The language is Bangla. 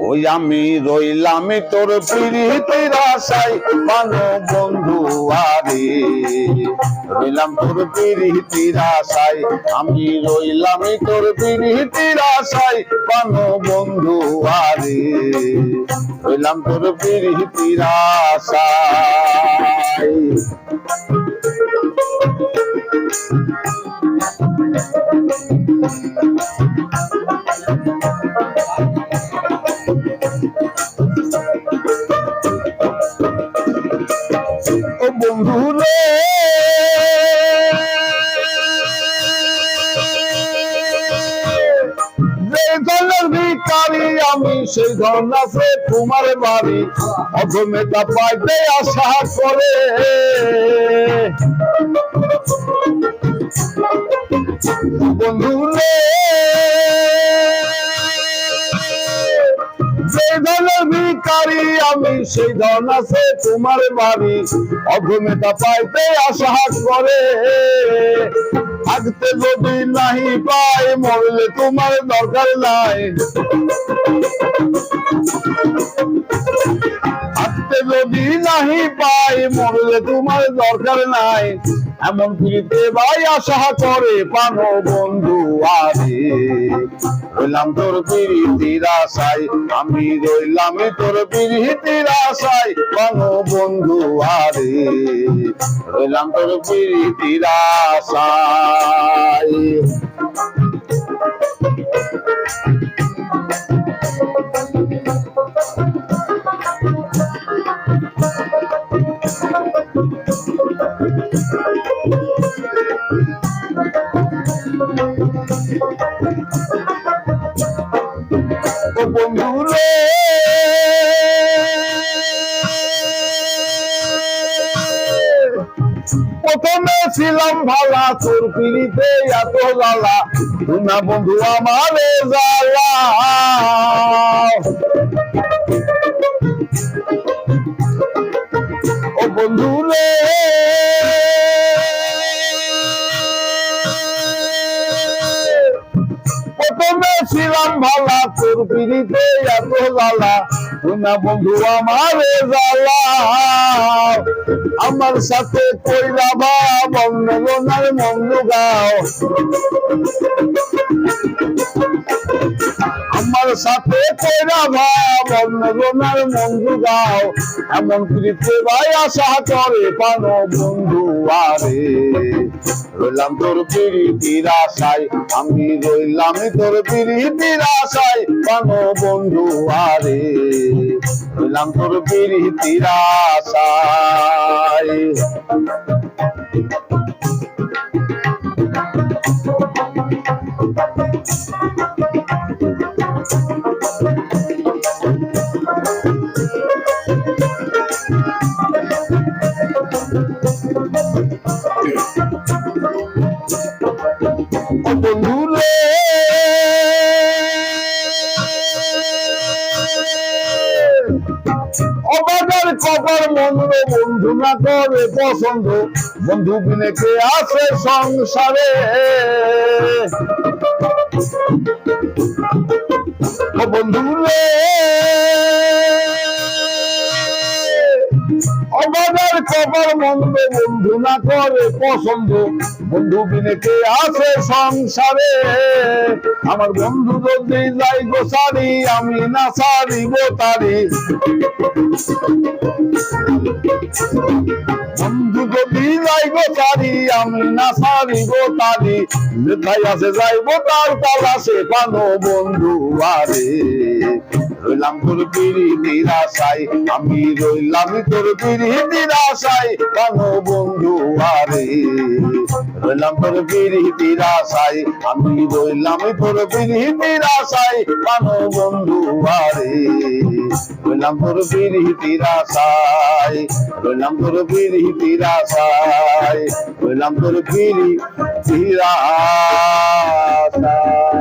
ওই আমি রইলাম তোর প্রীতির আশায় পানো বন্ধু আরে, রইলাম তোর প্রীতির আশায়, আমি রইলাম তোর প্রীতির আশায় পানো বন্ধু আরে, রইলাম তোর প্রীতির আশায়। ও বন্ধু রে যে ধনের ভিখারি আমি, সেই ধন আছে তোমার বাড়ি, অধমেটা পাইতে আশা করে। বন্ধু রে যে ধনের ভিখারি আমি, সেই ধন আছে তোমার বাড়ি, অধমেটা পাইতে আশা করে। থাকতে যদি নাহি পাই, মরলে তোমার দরকার নাই। থাকতে যদি নাহি পাই, মরলে তোমার দরকার নাই। এমন ফিরতে ভাই আশা করে পানো বন্ধু আরে, রইলাম তোর প্রীতির আশায়, আমি রইলাম তোর প্রীতির আশায় পানো বন্ধু আরে, রইলাম তোর প্রীতির আশায়। ও বন্ধু রে প্রথমে ছিলাম ভালা, তোর পিড়িতে এত জ্বালা, না বন্ধু আমার জ্বালা। ও বন্ধু রে প্রথমে ছিলাম ভালা, তোর পিড়িতে এত জ্বালা, না বন্ধু আমার জ্বালা। আমার সাথে কইরা বা বন্ধ গোনার মন্দ গাও, আমার সাথে কইরা ভা বন্ধ গোনার মন্দ গাও। এমন প্রীতি ভাই আশা করে পানো বন্ধু আরে, রইলাম তোর প্রীতির আশায়, আমি রইলাম তোর প্রীতির আশায় পানো বন্ধু আরে, রইলাম তোর প্রীতির আশায়। বন্ধু রে অবাধের কপাল মন্দ, বন্ধু না করে পছন্দ, বন্ধু বিনে কে আছে সংসারে। বন্ধু রে অবাধের কপাল মন্দ, বন্ধু না করে পছন্দ, বন্ধু বিনে কে আছে সংসারে। আমার বন্ধু যদি যাই গো সারি, আমি না সারিব তারি। বন্ধু যদি যাই গো সারি, আমি না সারিব তারি। যেথায় আছে যাইব তার তালাশে পানো বন্ধু আরে, রইলাম তোর প্রীতির আশায়, আমি রইলাম তোর প্রীতির আশায় পানো বন্ধু আরে, রইলাম তোর প্রীতির আশায়, আমি রইলাম তোর প্রীতির আশায় পানো বন্ধু আরে, রইলাম তোর প্রীতির আশায়, রইলাম তোর প্রীতির আশায়, রইলাম তোর প্রীতির আশায়।